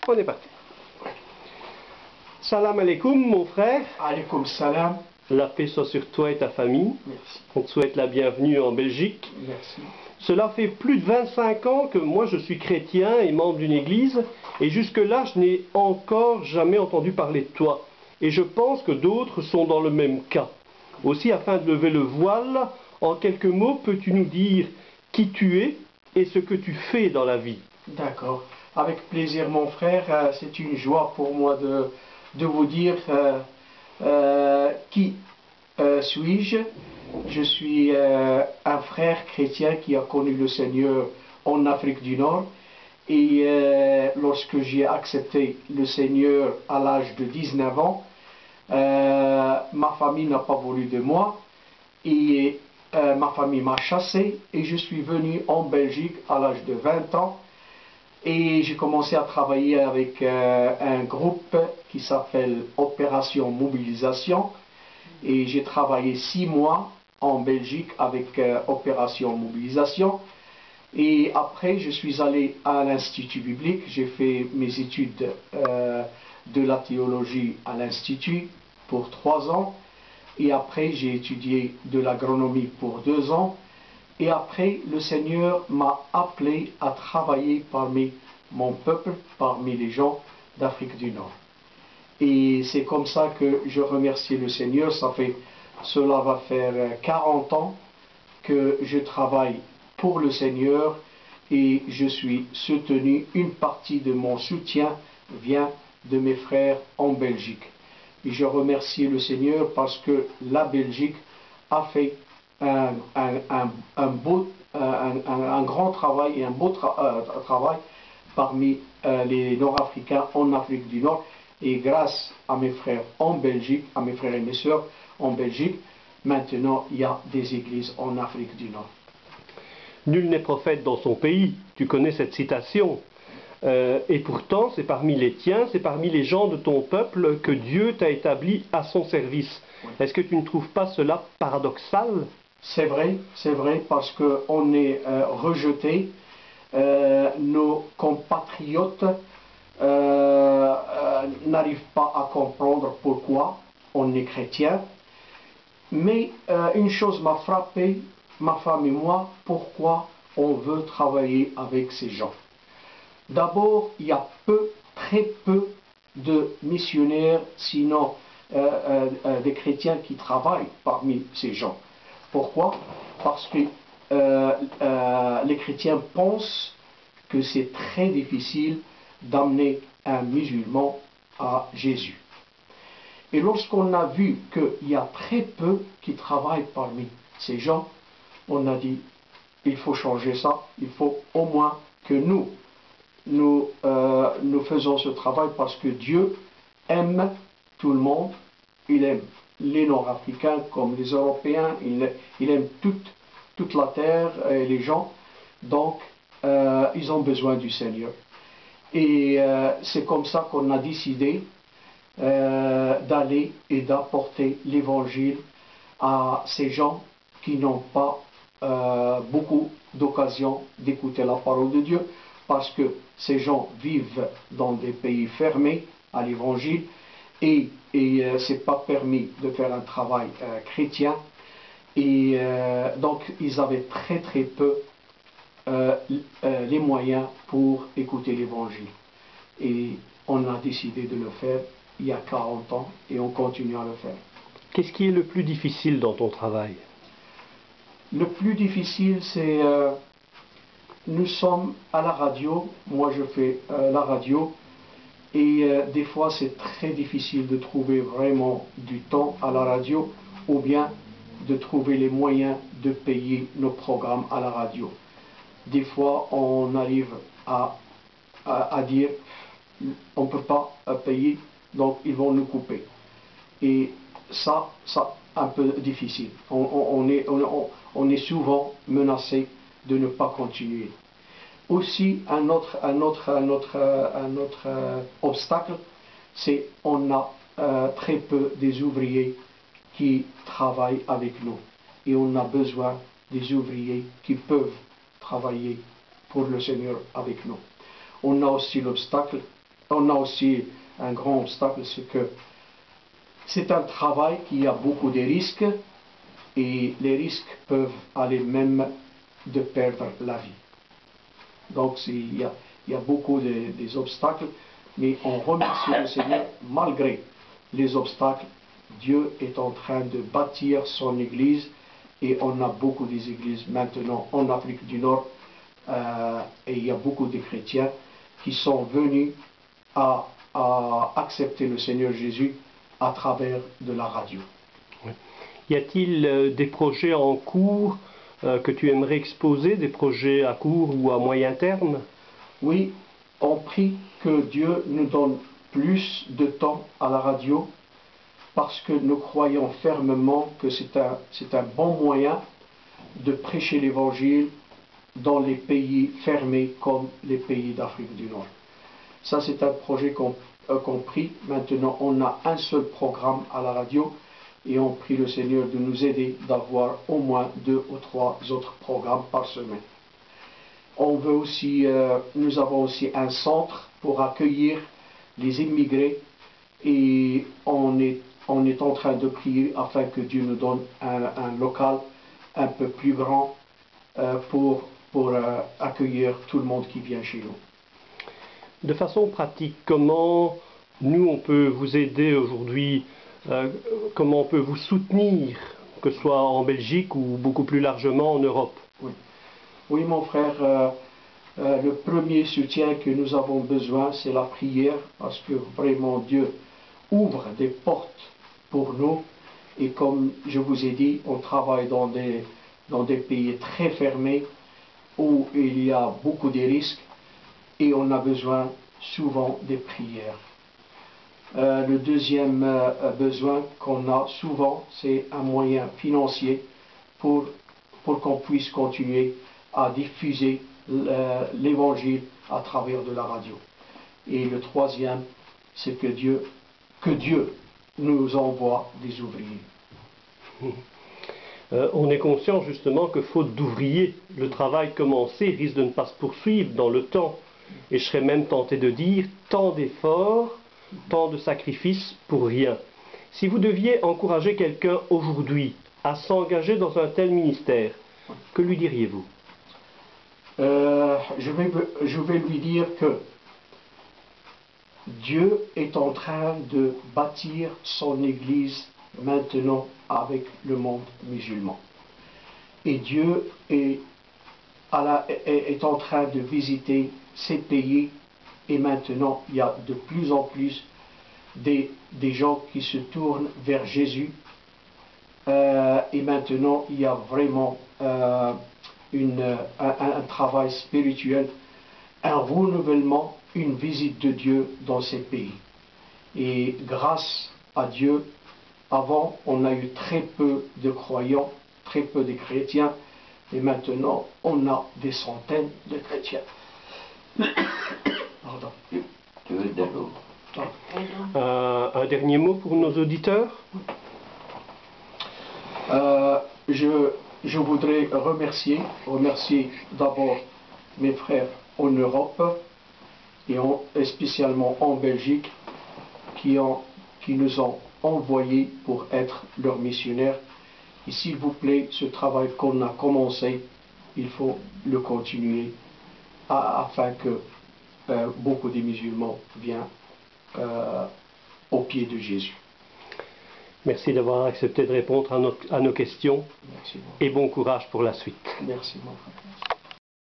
On est parti. Salam alaikum, mon frère. Alaikum salam. La paix soit sur toi et ta famille. Merci. On te souhaite la bienvenue en Belgique. Merci. Cela fait plus de 25 ans que moi je suis chrétien et membre d'une église, et jusque-là je n'ai encore jamais entendu parler de toi. Et je pense que d'autres sont dans le même cas. Aussi, afin de lever le voile, en quelques mots, peux-tu nous dire qui tu es et ce que tu fais dans la vie? D'accord. Avec plaisir, mon frère. C'est une joie pour moi de vous dire qui suis-je. Je suis un frère chrétien qui a connu le Seigneur en Afrique du Nord. Et lorsque j'ai accepté le Seigneur à l'âge de 19 ans, ma famille n'a pas voulu de moi. Et ma famille m'a chassé et je suis venu en Belgique à l'âge de 20 ans. Et j'ai commencé à travailler avec un groupe qui s'appelle Opération Mobilisation. Et j'ai travaillé 6 mois en Belgique avec Opération Mobilisation. Et après, je suis allé à l'Institut biblique. J'ai fait mes études de la théologie à l'Institut pour 3 ans. Et après, j'ai étudié de l'agronomie pour 2 ans. Et après, le Seigneur m'a appelé à travailler parmi mon peuple, parmi les gens d'Afrique du Nord. Et c'est comme ça que je remercie le Seigneur. Cela va faire 40 ans que je travaille pour le Seigneur et je suis soutenu. Une partie de mon soutien vient de mes frères en Belgique. Et je remercie le Seigneur parce que la Belgique a fait un grand travail et un beau travail parmi les Nord-Africains en Afrique du Nord. Et grâce à mes frères en Belgique, à mes frères et mes sœurs en Belgique, maintenant il y a des églises en Afrique du Nord. Nul n'est prophète dans son pays. Tu connais cette citation. Et pourtant, c'est parmi les tiens, c'est parmi les gens de ton peuple que Dieu t'a établi à son service. Oui. Est-ce que tu ne trouves pas cela paradoxal? C'est vrai, parce qu'on est rejeté. Nos compatriotes n'arrivent pas à comprendre pourquoi on est chrétien. Mais une chose m'a frappé, ma femme et moi, pourquoi on veut travailler avec ces gens. D'abord, il y a très peu de missionnaires, sinon des chrétiens qui travaillent parmi ces gens. Pourquoi? Parce que les chrétiens pensent que c'est très difficile d'amener un musulman à Jésus. Et lorsqu'on a vu qu'il y a très peu qui travaillent parmi ces gens, on a dit, il faut changer ça, il faut au moins que nous faisons ce travail parce que Dieu aime tout le monde. Il aime les Nord-Africains comme les Européens, il aime toute la terre et les gens. Donc, ils ont besoin du Seigneur. Et c'est comme ça qu'on a décidé d'aller et d'apporter l'évangile à ces gens qui n'ont pas beaucoup d'occasion d'écouter la parole de Dieu, parce que ces gens vivent dans des pays fermés à l'évangile et c'est pas permis de faire un travail chrétien. Et donc ils avaient très peu les moyens pour écouter l'évangile. Et on a décidé de le faire il y a 40 ans et on continue à le faire. Qu'est-ce qui est le plus difficile dans ton travail? Le plus difficile, c'est nous sommes à la radio. Moi, je fais la radio. Et des fois, c'est très difficile de trouver vraiment du temps à la radio ou bien de trouver les moyens de payer nos programmes à la radio. Des fois, on arrive à dire on ne peut pas payer, donc ils vont nous couper. Et ça un peu difficile. On est souvent menacé de ne pas continuer. Aussi, un autre obstacle, c'est on a très peu des ouvriers qui travaillent avec nous. Et on a besoin des ouvriers qui peuvent travailler pour le Seigneur avec nous. On a aussi l'obstacle on a aussi un grand obstacle, c'est que c'est un travail qui a beaucoup de risques et les risques peuvent aller même de perdre la vie. Donc il y a beaucoup des obstacles, mais on remercie le Seigneur malgré les obstacles. Dieu est en train de bâtir son Église et on a beaucoup des églises maintenant en Afrique du Nord et il y a beaucoup de chrétiens qui sont venus à accepter le Seigneur Jésus à travers de la radio. Oui. Y a-t-il des projets en cours que tu aimerais exposer, des projets à court ou à moyen terme? Oui, on prie que Dieu nous donne plus de temps à la radio parce que nous croyons fermement que c'est un bon moyen de prêcher l'Évangile dans les pays fermés comme les pays d'Afrique du Nord. Ça, c'est un projet qu'on prie. Maintenant, on a un seul programme à la radio et on prie le Seigneur de nous aider d'avoir au moins 2 ou 3 autres programmes par semaine. On veut aussi, nous avons aussi un centre pour accueillir les immigrés et on est en train de prier afin que Dieu nous donne un local un peu plus grand pour accueillir tout le monde qui vient chez nous. De façon pratique, comment nous on peut vous aider aujourd'hui, comment on peut vous soutenir, que ce soit en Belgique ou beaucoup plus largement en Europe? Oui, mon frère, le premier soutien que nous avons besoin, c'est la prière, parce que vraiment Dieu ouvre des portes pour nous. Et comme je vous ai dit, on travaille dans des pays très fermés, où il y a beaucoup de risques, et on a besoin souvent des prières. Le deuxième besoin qu'on a souvent, c'est un moyen financier pour qu'on puisse continuer à diffuser l'Évangile à travers de la radio. Et le troisième, c'est que Dieu nous envoie des ouvriers. On est conscient justement que faute d'ouvriers, le travail commencé risque de ne pas se poursuivre dans le temps. Et je serais même tenté de dire tant d'efforts, tant de sacrifices pour rien. Si vous deviez encourager quelqu'un aujourd'hui à s'engager dans un tel ministère, que lui diriez-vous? Je vais lui dire que Dieu est en train de bâtir son Église maintenant avec le monde musulman. Et Dieu est en train de visiter ces pays et maintenant il y a de plus en plus des gens qui se tournent vers Jésus et maintenant il y a vraiment un travail spirituel, un renouvellement, une visite de Dieu dans ces pays. Et grâce à Dieu, avant on a eu très peu de croyants, très peu de chrétiens, et maintenant on a des centaines de chrétiens. Pardon. Tu veux de l'eau? Un dernier mot pour nos auditeurs? Je voudrais remercier d'abord mes frères en Europe et spécialement en Belgique qui nous ont envoyés pour être leurs missionnaires. Et s'il vous plaît, ce travail qu'on a commencé, il faut le continuer afin que beaucoup de musulmans viennent au pied de Jésus. Merci d'avoir accepté de répondre à nos questions. Merci, et bon courage pour la suite. Merci, mon frère.